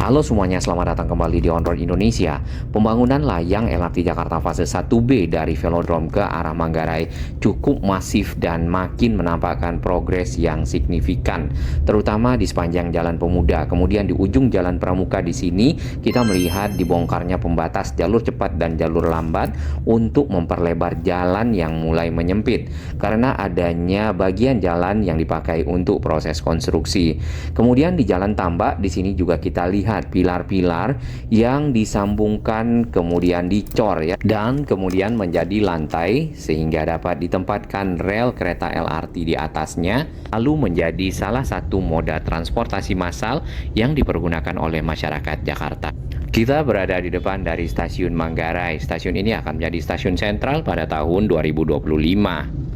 Halo semuanya, selamat datang kembali di On Road Indonesia. Pembangunan layang LRT Jakarta fase 1B dari Velodrome ke arah Manggarai cukup masif dan makin menampakkan progres yang signifikan, terutama di sepanjang Jalan Pemuda. Kemudian di ujung Jalan Pramuka di sini kita melihat dibongkarnya pembatas jalur cepat dan jalur lambat untuk memperlebar jalan yang mulai menyempit karena adanya bagian jalan yang dipakai untuk proses konstruksi. Kemudian di Jalan Tambak di sini juga kita lihat pilar-pilar yang disambungkan kemudian dicor ya, dan kemudian menjadi lantai sehingga dapat ditempatkan rel kereta LRT di atasnya, lalu menjadi salah satu moda transportasi massal yang dipergunakan oleh masyarakat Jakarta. Kita berada di depan dari stasiun Manggarai. Stasiun ini akan menjadi stasiun sentral pada tahun 2025.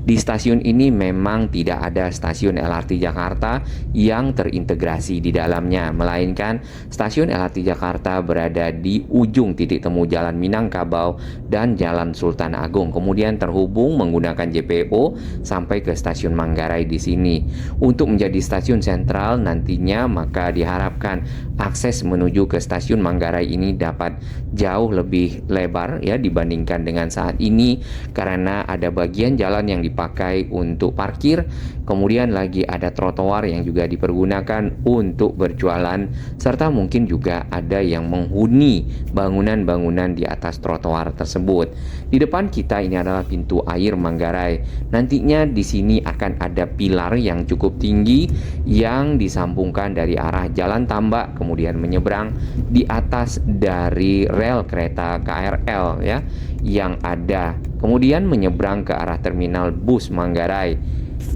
Di stasiun ini memang tidak ada stasiun LRT Jakarta yang terintegrasi di dalamnya, melainkan stasiun LRT Jakarta berada di ujung titik temu Jalan Minangkabau dan Jalan Sultan Agung, kemudian terhubung menggunakan JPO sampai ke stasiun Manggarai di sini. Untuk menjadi stasiun sentral nantinya, maka diharapkan akses menuju ke stasiun Manggarai ini dapat jauh lebih lebar ya dibandingkan dengan saat ini, karena ada bagian jalan yang dipakai untuk parkir, kemudian lagi ada trotoar yang juga dipergunakan untuk berjualan, serta mungkin juga ada yang menghuni bangunan-bangunan di atas trotoar tersebut. Di depan kita ini adalah pintu air Manggarai. Nantinya di sini akan ada pilar yang cukup tinggi yang disambungkan dari arah Jalan Tambak, kemudian menyeberang di atas dari rel kereta KRL ya yang ada, kemudian menyeberang ke arah terminal bus Manggarai,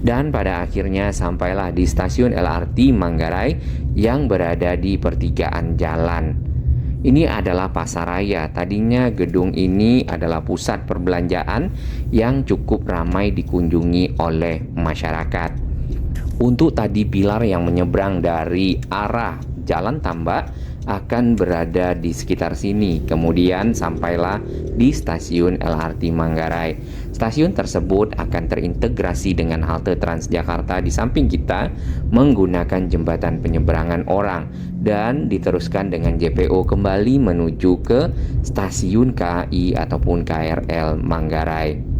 dan pada akhirnya sampailah di stasiun LRT Manggarai yang berada di pertigaan jalan. Ini adalah Pasaraya. Tadinya gedung ini adalah pusat perbelanjaan yang cukup ramai dikunjungi oleh masyarakat. Untuk tadi pilar yang menyeberang dari arah Jalan Tambak akan berada di sekitar sini, kemudian sampailah di stasiun LRT Manggarai. Stasiun tersebut akan terintegrasi dengan halte Transjakarta di samping kita menggunakan jembatan penyeberangan orang, dan diteruskan dengan JPO kembali menuju ke stasiun KAI ataupun KRL Manggarai.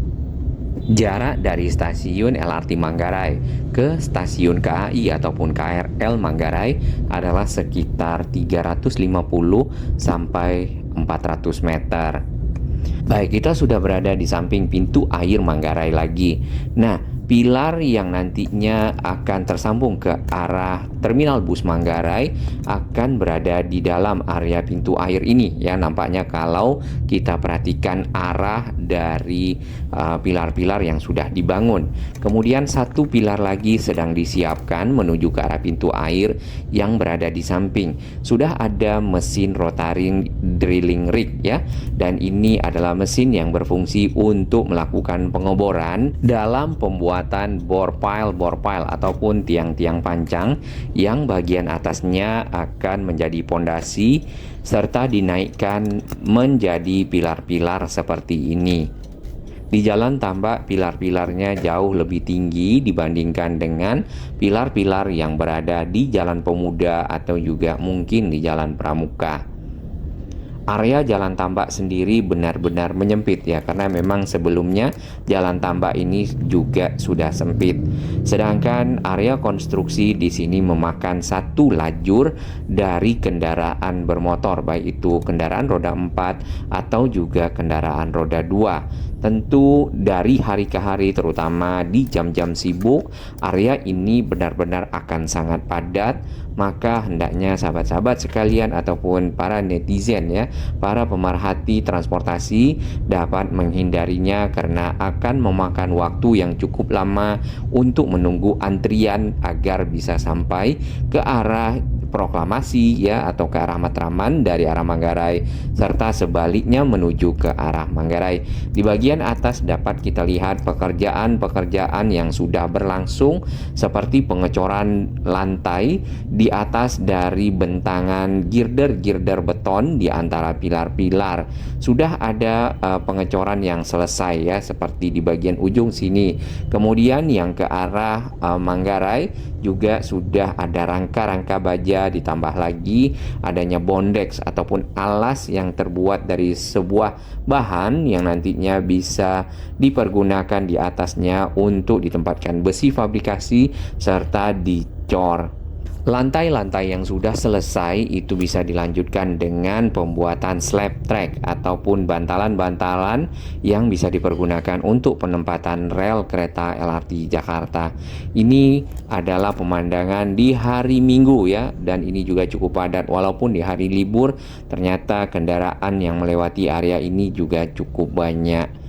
Jarak dari stasiun LRT Manggarai ke stasiun KAI ataupun KRL Manggarai adalah sekitar 350 sampai 400 meter. Baik, kita sudah berada di samping pintu air Manggarai lagi. Nah, pilar yang nantinya akan tersambung ke arah terminal bus Manggarai akan berada di dalam area pintu air ini ya. Nampaknya kalau kita perhatikan arah dari pilar-pilar yang sudah dibangun. Kemudian satu pilar lagi sedang disiapkan menuju ke arah pintu air yang berada di samping. Sudah ada mesin rotary drilling rig ya, dan ini adalah mesin yang berfungsi untuk melakukan pengeboran dalam pembuatan bore pile ataupun tiang-tiang pancang yang bagian atasnya akan menjadi pondasi serta dinaikkan menjadi pilar-pilar seperti ini. Di Jalan Tambak pilar-pilarnya jauh lebih tinggi dibandingkan dengan pilar-pilar yang berada di Jalan Pemuda atau juga mungkin di Jalan Pramuka. Area Jalan Tambak sendiri benar-benar menyempit ya, karena memang sebelumnya Jalan Tambak ini juga sudah sempit. Sedangkan area konstruksi di sini memakan satu lajur dari kendaraan bermotor, baik itu kendaraan roda 4 atau juga kendaraan roda 2. Tentu dari hari ke hari, terutama di jam-jam sibuk, area ini benar-benar akan sangat padat. Maka hendaknya sahabat-sahabat sekalian ataupun para netizen ya, para pemerhati transportasi dapat menghindarinya karena akan memakan waktu yang cukup lama untuk menunggu antrian agar bisa sampai ke arah Proklamasi ya, atau ke arah Matraman dari arah Manggarai, serta sebaliknya menuju ke arah Manggarai. Di bagian atas dapat kita lihat pekerjaan-pekerjaan yang sudah berlangsung seperti pengecoran lantai di atas dari bentangan girder-girder beton di antara pilar-pilar. Sudah ada pengecoran yang selesai ya, seperti di bagian ujung sini. Kemudian yang ke arah Manggarai juga sudah ada rangka-rangka baja, ditambah lagi adanya bondex ataupun alas yang terbuat dari sebuah bahan yang nantinya bisa dipergunakan di atasnya untuk ditempatkan besi fabrikasi serta dicor. Lantai-lantai yang sudah selesai itu bisa dilanjutkan dengan pembuatan slab track ataupun bantalan-bantalan yang bisa dipergunakan untuk penempatan rel kereta LRT Jakarta. Ini adalah pemandangan di hari Minggu ya, dan ini juga cukup padat walaupun di hari libur ternyata kendaraan yang melewati area ini juga cukup banyak.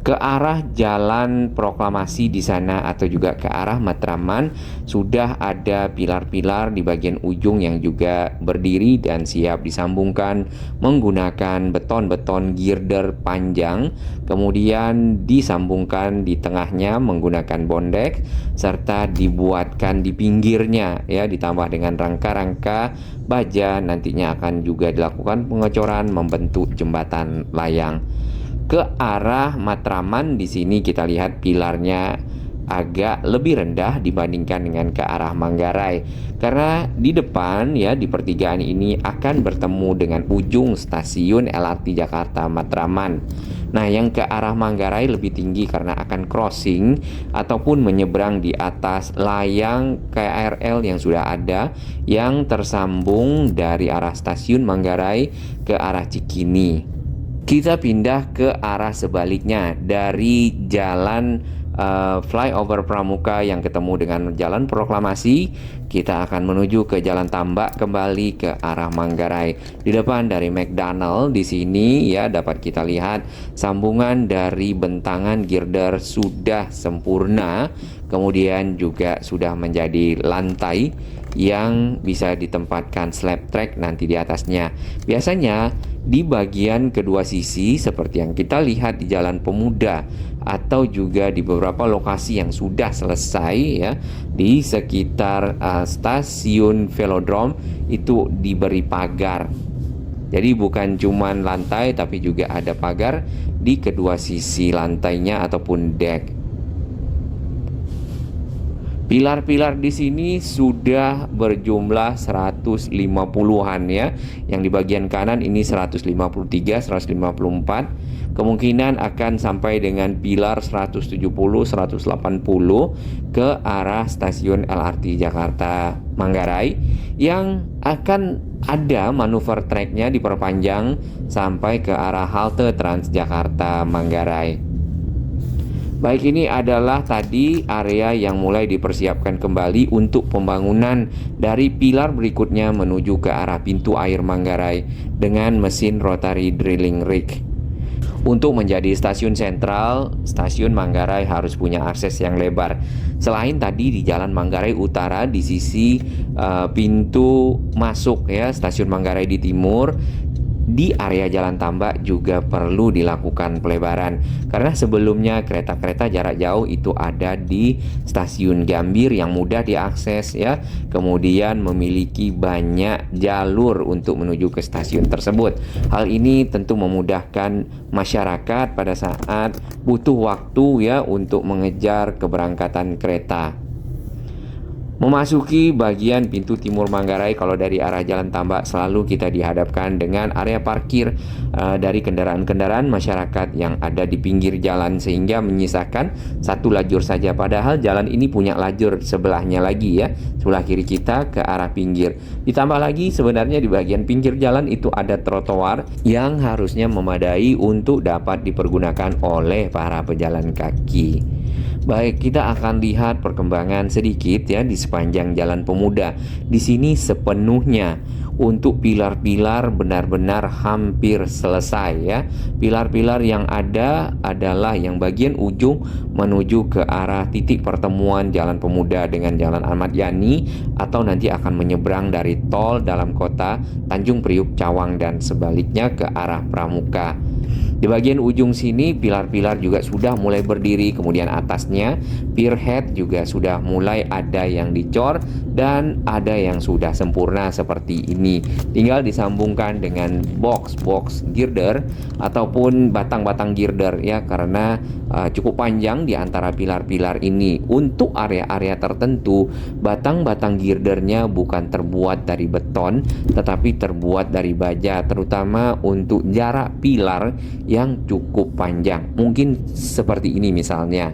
Ke arah Jalan Proklamasi di sana atau juga ke arah Matraman sudah ada pilar-pilar di bagian ujung yang juga berdiri dan siap disambungkan menggunakan beton-beton girder panjang, kemudian disambungkan di tengahnya menggunakan bondex serta dibuatkan di pinggirnya ya, ditambah dengan rangka-rangka baja. Nantinya akan juga dilakukan pengecoran membentuk jembatan layang. Ke arah Matraman di sini kita lihat pilarnya agak lebih rendah dibandingkan dengan ke arah Manggarai, karena di depan ya, di pertigaan ini akan bertemu dengan ujung stasiun LRT Jakarta Matraman. Nah, yang ke arah Manggarai lebih tinggi karena akan crossing ataupun menyeberang di atas layang KRL yang sudah ada yang tersambung dari arah stasiun Manggarai ke arah Cikini. Kita pindah ke arah sebaliknya dari jalan flyover Pramuka yang ketemu dengan Jalan Proklamasi. Kita akan menuju ke Jalan Tambak kembali ke arah Manggarai. Di depan dari McDonald di sini ya, dapat kita lihat sambungan dari bentangan girder sudah sempurna. Kemudian juga sudah menjadi lantai yang bisa ditempatkan slab track nanti di atasnya. Biasanya di bagian kedua sisi seperti yang kita lihat di Jalan Pemuda atau juga di beberapa lokasi yang sudah selesai ya, di sekitar stasiun Velodrome itu diberi pagar. Jadi bukan cuma lantai tapi juga ada pagar di kedua sisi lantainya ataupun deck. Pilar-pilar di sini sudah berjumlah 150-an ya. Yang di bagian kanan ini 153, 154. Kemungkinan akan sampai dengan pilar 170, 180 ke arah stasiun LRT Jakarta Manggarai, yang akan ada manuver tracknya diperpanjang sampai ke arah halte Transjakarta Manggarai. Baik, ini adalah tadi area yang mulai dipersiapkan kembali untuk pembangunan dari pilar berikutnya menuju ke arah pintu air Manggarai dengan mesin rotary drilling rig. Untuk menjadi stasiun sentral, stasiun Manggarai harus punya akses yang lebar. Selain tadi di Jalan Manggarai Utara di sisi pintu masuk ya, stasiun Manggarai di timur, di area Jalan Tambak juga perlu dilakukan pelebaran, karena sebelumnya kereta-kereta jarak jauh itu ada di stasiun Gambir yang mudah diakses ya, kemudian memiliki banyak jalur untuk menuju ke stasiun tersebut. Hal ini tentu memudahkan masyarakat pada saat butuh waktu ya untuk mengejar keberangkatan kereta. Memasuki bagian pintu timur Manggarai, kalau dari arah Jalan Tambak selalu kita dihadapkan dengan area parkir dari kendaraan-kendaraan masyarakat yang ada di pinggir jalan, sehingga menyisakan satu lajur saja. Padahal jalan ini punya lajur sebelahnya lagi ya, sebelah kiri kita ke arah pinggir. Ditambah lagi sebenarnya di bagian pinggir jalan itu ada trotoar yang harusnya memadai untuk dapat dipergunakan oleh para pejalan kaki. Baik, kita akan lihat perkembangan sedikit ya di sepanjang Jalan Pemuda. Di sini sepenuhnya untuk pilar-pilar benar-benar hampir selesai ya. Pilar-pilar yang ada adalah yang bagian ujung menuju ke arah titik pertemuan Jalan Pemuda dengan Jalan Ahmad Yani, atau nanti akan menyeberang dari tol dalam kota Tanjung Priuk Cawang dan sebaliknya ke arah Pramuka. Di bagian ujung sini pilar-pilar juga sudah mulai berdiri, kemudian atasnya pier head juga sudah mulai ada yang dicor dan ada yang sudah sempurna seperti ini. Tinggal disambungkan dengan box girder ataupun batang-batang girder ya, karena cukup panjang di antara pilar-pilar ini. Untuk area-area tertentu, batang-batang girdernya bukan terbuat dari beton tetapi terbuat dari baja, terutama untuk jarak pilar yang cukup panjang. Mungkin seperti ini misalnya.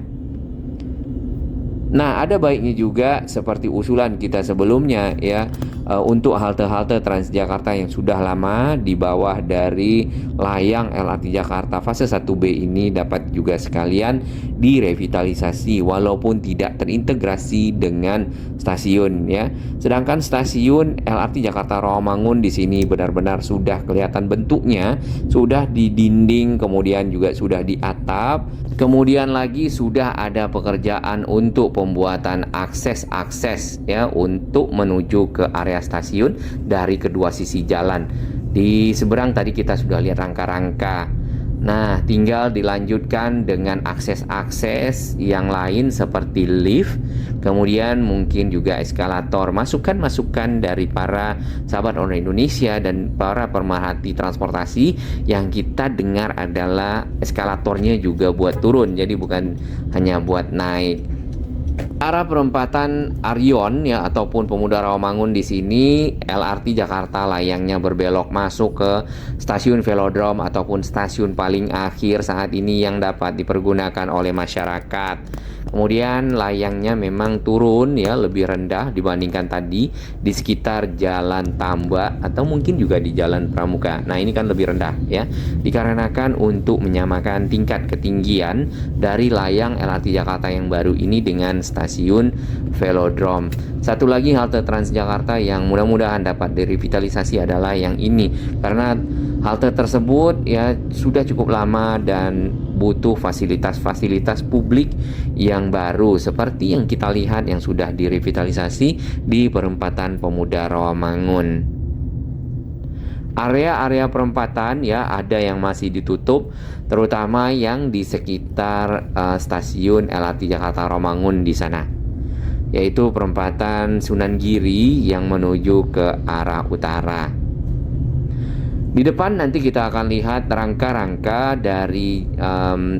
Nah, ada baiknya juga seperti usulan kita sebelumnya ya, untuk halte-halte Transjakarta yang sudah lama di bawah dari layang LRT Jakarta fase 1B ini dapat juga sekalian direvitalisasi walaupun tidak terintegrasi dengan stasiun ya. Sedangkan stasiun LRT Jakarta Rawamangun di sini benar-benar sudah kelihatan bentuknya, sudah di dinding, kemudian juga sudah di atap. Kemudian lagi sudah ada pekerjaan untuk pembuatan akses-akses ya untuk menuju ke area stasiun dari kedua sisi jalan. Di seberang tadi kita sudah lihat rangka-rangka. Nah, tinggal dilanjutkan dengan akses-akses yang lain seperti lift, kemudian mungkin juga eskalator. Masukan-masukan dari para sahabat orang Indonesia dan para pemerhati transportasi yang kita dengar adalah eskalatornya juga buat turun, jadi bukan hanya buat naik. Arah perempatan Aryon ya ataupun Pemuda Rawamangun di sini LRT Jakarta layangnya berbelok masuk ke stasiun Velodrome ataupun stasiun paling akhir saat ini yang dapat dipergunakan oleh masyarakat. Kemudian layangnya memang turun ya, lebih rendah dibandingkan tadi di sekitar Jalan Tambak atau mungkin juga di Jalan Pramuka. Nah, ini kan lebih rendah ya, dikarenakan untuk menyamakan tingkat ketinggian dari layang LRT Jakarta yang baru ini dengan stasiun Velodrome. Satu lagi halte Transjakarta yang mudah-mudahan dapat direvitalisasi adalah yang ini, karena halte tersebut ya sudah cukup lama dan butuh fasilitas-fasilitas publik yang baru seperti yang kita lihat yang sudah direvitalisasi di perempatan Pemuda Rawamangun. Area-area perempatan ya ada yang masih ditutup, terutama yang di sekitar stasiun LRT Jakarta Rawamangun di sana, yaitu perempatan Sunan Giri yang menuju ke arah utara. Di depan nanti kita akan lihat rangka-rangka dari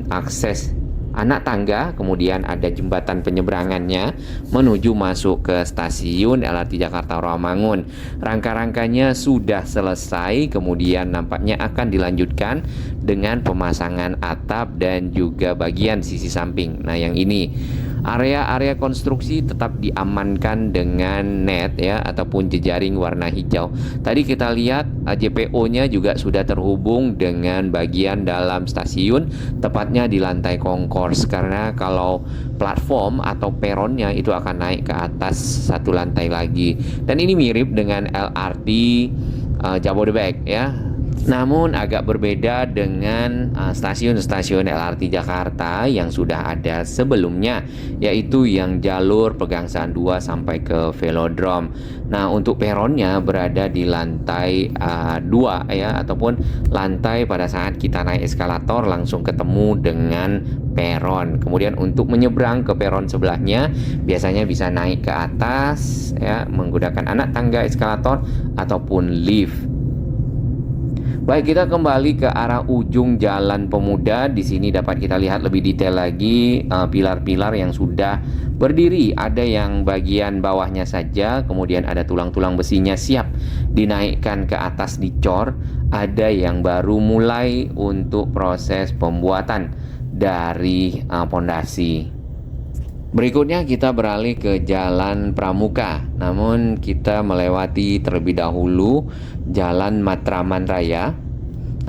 akses anak tangga, kemudian ada jembatan penyeberangannya menuju masuk ke stasiun LRT Jakarta Rawamangun. Rangka-rangkanya sudah selesai, kemudian nampaknya akan dilanjutkan dengan pemasangan atap dan juga bagian sisi samping. Nah, yang ini area-area konstruksi tetap diamankan dengan net ya ataupun jejaring warna hijau. Tadi kita lihat JPO-nya juga sudah terhubung dengan bagian dalam stasiun, tepatnya di lantai concourse, karena kalau platform atau peronnya itu akan naik ke atas satu lantai lagi. Dan ini mirip dengan LRT Jabodebek ya. Namun agak berbeda dengan stasiun-stasiun LRT Jakarta yang sudah ada sebelumnya, yaitu yang jalur Pegangsaan 2 sampai ke Velodrome. Nah, untuk peronnya berada di lantai 2 ya, ataupun lantai pada saat kita naik eskalator langsung ketemu dengan peron. Kemudian untuk menyeberang ke peron sebelahnya biasanya bisa naik ke atas ya menggunakan anak tangga eskalator ataupun lift. Baik, kita kembali ke arah ujung Jalan Pemuda. Di sini dapat kita lihat lebih detail lagi pilar-pilar yang sudah berdiri. Ada yang bagian bawahnya saja, kemudian ada tulang-tulang besinya siap dinaikkan ke atas dicor. Ada yang baru mulai untuk proses pembuatan dari pondasi. Berikutnya kita beralih ke Jalan Pramuka, namun kita melewati terlebih dahulu Jalan Matraman Raya.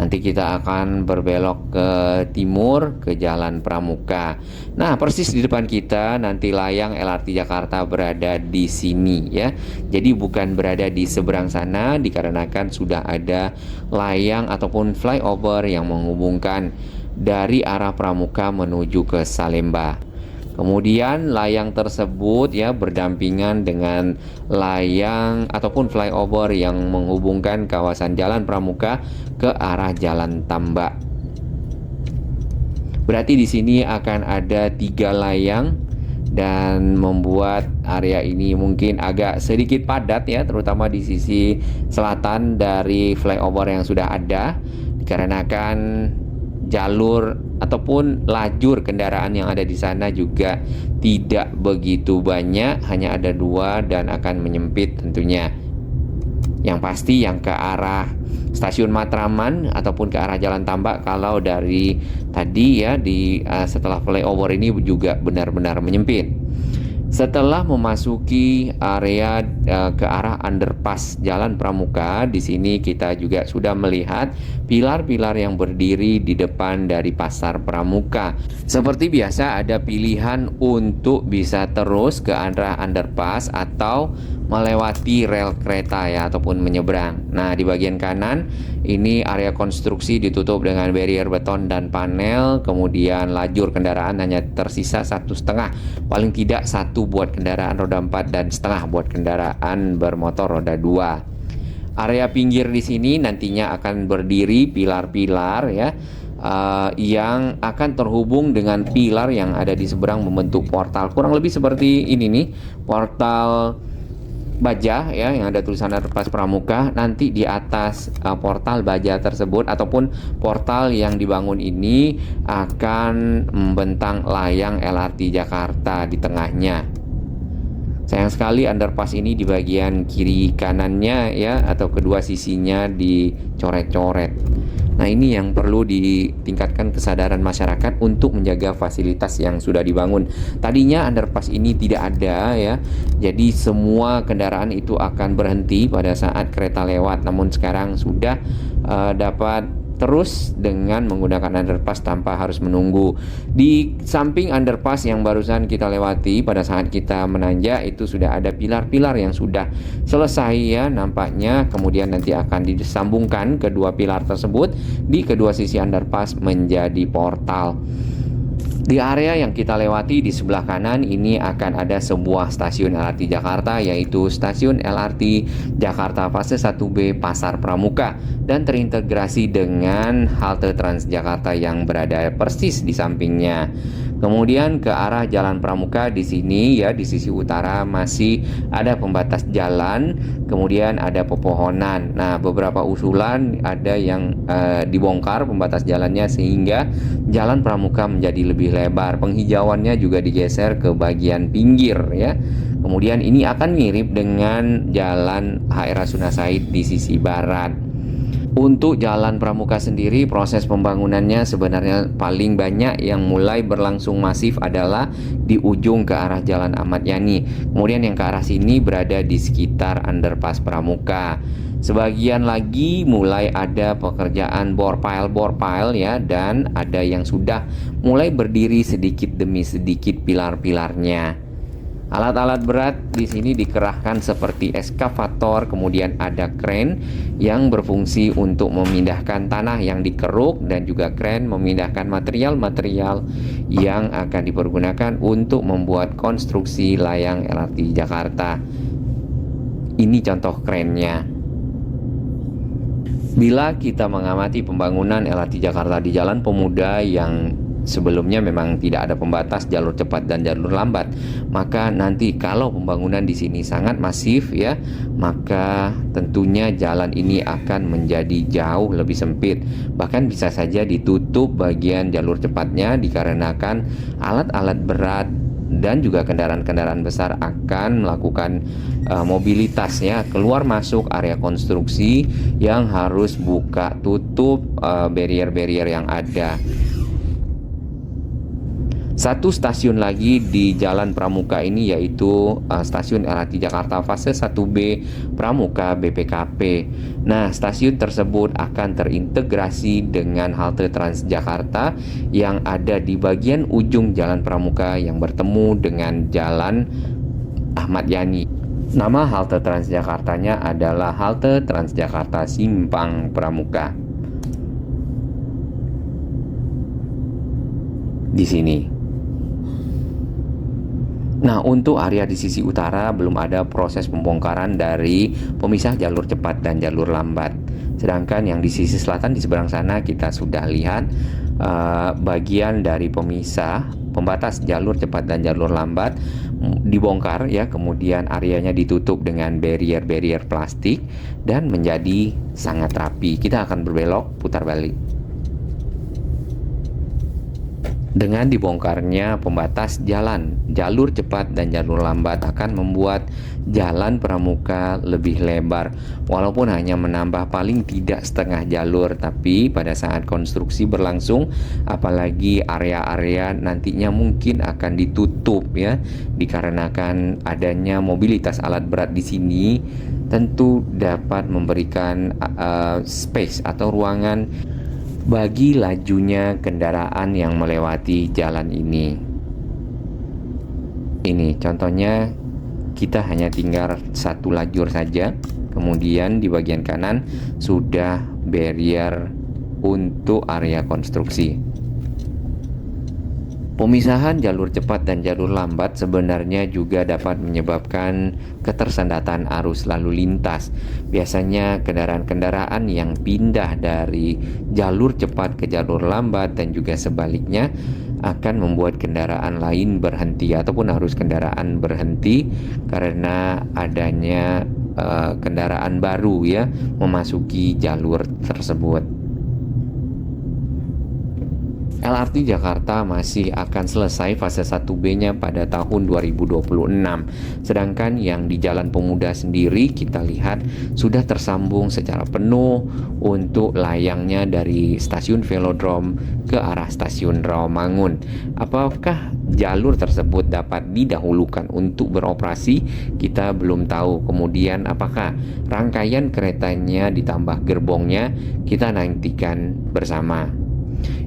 Nanti kita akan berbelok ke timur ke Jalan Pramuka. Nah, persis di depan kita nanti layang LRT Jakarta berada di sini ya. Jadi bukan berada di seberang sana, dikarenakan sudah ada layang ataupun flyover yang menghubungkan dari arah Pramuka menuju ke Salemba. Kemudian layang tersebut ya berdampingan dengan layang ataupun flyover yang menghubungkan kawasan Jalan Pramuka ke arah Jalan Tambak. Berarti di sini akan ada 3 layang dan membuat area ini mungkin agak sedikit padat ya, terutama di sisi selatan dari flyover yang sudah ada, dikarenakan jalur ataupun lajur kendaraan yang ada di sana juga tidak begitu banyak, hanya ada 2 dan akan menyempit tentunya. Yang pasti yang ke arah Stasiun Matraman ataupun ke arah Jalan Tambak, kalau dari tadi ya setelah flyover ini juga benar-benar menyempit. Setelah memasuki area ke arah underpass Jalan Pramuka, di sini kita juga sudah melihat pilar-pilar yang berdiri di depan dari Pasar Pramuka. Seperti biasa ada pilihan untuk bisa terus ke arah underpass atau melewati rel kereta ya, ataupun menyeberang. Nah, di bagian kanan ini area konstruksi ditutup dengan barrier beton dan panel, kemudian lajur kendaraan hanya tersisa 1,5, paling tidak 1 buat kendaraan roda 4 dan setengah buat kendaraan bermotor roda 2. Area pinggir di sini nantinya akan berdiri pilar-pilar ya, yang akan terhubung dengan pilar yang ada di seberang membentuk portal. Kurang lebih seperti ini nih, portal baja ya, yang ada tulisan Underpass Pramuka. Nanti di atas portal baja tersebut ataupun portal yang dibangun ini akan membentang layang LRT Jakarta di tengahnya. Sayang sekali underpass ini di bagian kiri kanannya ya, atau kedua sisinya dicoret-coret. Nah, ini yang perlu ditingkatkan kesadaran masyarakat untuk menjaga fasilitas yang sudah dibangun. Tadinya underpass ini tidak ada ya, jadi semua kendaraan itu akan berhenti pada saat kereta lewat. Namun sekarang sudah dapat terus dengan menggunakan underpass tanpa harus menunggu. Di samping underpass yang barusan kita lewati pada saat kita menanjak itu sudah ada pilar-pilar yang sudah selesai ya nampaknya. Kemudian nanti akan disambungkan kedua pilar tersebut di kedua sisi underpass menjadi portal. Di area yang kita lewati di sebelah kanan ini akan ada sebuah stasiun LRT Jakarta, yaitu Stasiun LRT Jakarta Fase 1B Pasar Pramuka, dan terintegrasi dengan halte Transjakarta yang berada persis di sampingnya. Kemudian ke arah Jalan Pramuka di sini ya, di sisi utara masih ada pembatas jalan, kemudian ada pepohonan. Nah, beberapa usulan ada yang dibongkar pembatas jalannya sehingga Jalan Pramuka menjadi lebih lebar. Penghijauannya juga digeser ke bagian pinggir ya. Kemudian ini akan mirip dengan Jalan HR Rasuna Said di sisi barat. Untuk Jalan Pramuka sendiri, proses pembangunannya sebenarnya paling banyak yang mulai berlangsung masif adalah di ujung ke arah Jalan Ahmad Yani. Kemudian yang ke arah sini berada di sekitar underpass Pramuka. Sebagian lagi mulai ada pekerjaan bore pile ya, dan ada yang sudah mulai berdiri sedikit demi sedikit pilar-pilarnya. Alat-alat berat di sini dikerahkan seperti eskavator, kemudian ada kren yang berfungsi untuk memindahkan tanah yang dikeruk, dan juga kren memindahkan material-material yang akan dipergunakan untuk membuat konstruksi layang LRT Jakarta. Ini contoh krennya. Bila kita mengamati pembangunan LRT Jakarta di Jalan Pemuda yang sebelumnya memang tidak ada pembatas jalur cepat dan jalur lambat, maka nanti kalau pembangunan di sini sangat masif ya, maka tentunya jalan ini akan menjadi jauh lebih sempit. Bahkan bisa saja ditutup bagian jalur cepatnya dikarenakan alat-alat berat dan juga kendaraan-kendaraan besar akan melakukan mobilitas ya, keluar masuk area konstruksi yang harus buka tutup barrier-barrier yang ada. Satu stasiun lagi di Jalan Pramuka ini yaitu stasiun LRT Jakarta Fase 1B Pramuka BPKP. Nah, stasiun tersebut akan terintegrasi dengan halte Transjakarta yang ada di bagian ujung Jalan Pramuka yang bertemu dengan Jalan Ahmad Yani. Nama halte Transjakartanya adalah halte Transjakarta Simpang Pramuka. Di sini. Nah, untuk area di sisi utara belum ada proses pembongkaran dari pemisah jalur cepat dan jalur lambat. Sedangkan yang di sisi selatan di seberang sana kita sudah lihat bagian dari pemisah pembatas jalur cepat dan jalur lambat dibongkar ya, kemudian areanya ditutup dengan barrier plastik dan menjadi sangat rapi. Kita akan berbelok, putar balik. Dengan dibongkarnya pembatas jalan, jalur cepat dan jalur lambat akan membuat jalan pramuka lebih lebar. Walaupun hanya menambah paling tidak setengah jalur, tapi pada saat konstruksi berlangsung, apalagi area-area nantinya mungkin akan ditutup ya, dikarenakan adanya mobilitas alat berat di sini, tentu dapat memberikan space atau ruangan bagi lajunya kendaraan yang melewati jalan ini. Ini contohnya, kita hanya tinggal satu lajur saja, kemudian di bagian kanan sudah barrier untuk area konstruksi. Pemisahan jalur cepat dan jalur lambat sebenarnya juga dapat menyebabkan ketersendatan arus lalu lintas. Biasanya kendaraan-kendaraan yang pindah dari jalur cepat ke jalur lambat dan juga sebaliknya akan membuat kendaraan lain berhenti ataupun arus kendaraan berhenti karena adanya kendaraan baru ya memasuki jalur tersebut. LRT Jakarta masih akan selesai fase 1B-nya pada tahun 2026. Sedangkan yang di Jalan Pemuda sendiri kita lihat sudah tersambung secara penuh untuk layangnya dari stasiun Velodrome ke arah stasiun Rawamangun. Apakah jalur tersebut dapat didahulukan untuk beroperasi? Kita belum tahu. Kemudian apakah rangkaian keretanya ditambah gerbongnya? Kita nantikan bersama.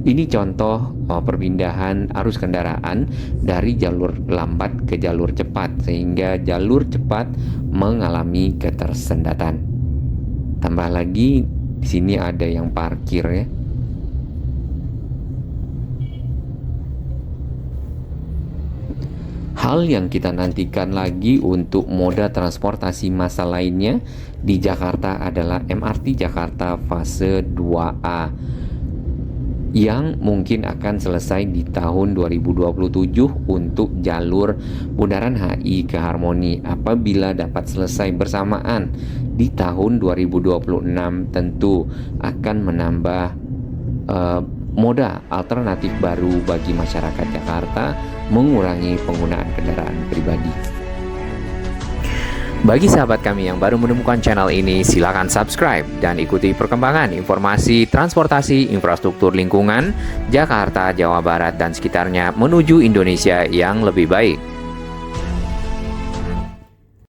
Ini contoh perpindahan arus kendaraan dari jalur lambat ke jalur cepat sehingga jalur cepat mengalami ketersendatan. Tambah lagi di sini ada yang parkir ya. Hal yang kita nantikan lagi untuk moda transportasi massal lainnya di Jakarta adalah MRT Jakarta fase 2A. Yang mungkin akan selesai di tahun 2027 untuk jalur Bundaran HI ke Harmoni. Apabila dapat selesai bersamaan di tahun 2026, tentu akan menambah moda alternatif baru bagi masyarakat Jakarta, mengurangi penggunaan kendaraan pribadi. Bagi sahabat kami yang baru menemukan channel ini, silakan subscribe dan ikuti perkembangan informasi transportasi infrastruktur lingkungan Jakarta, Jawa Barat, dan sekitarnya menuju Indonesia yang lebih baik.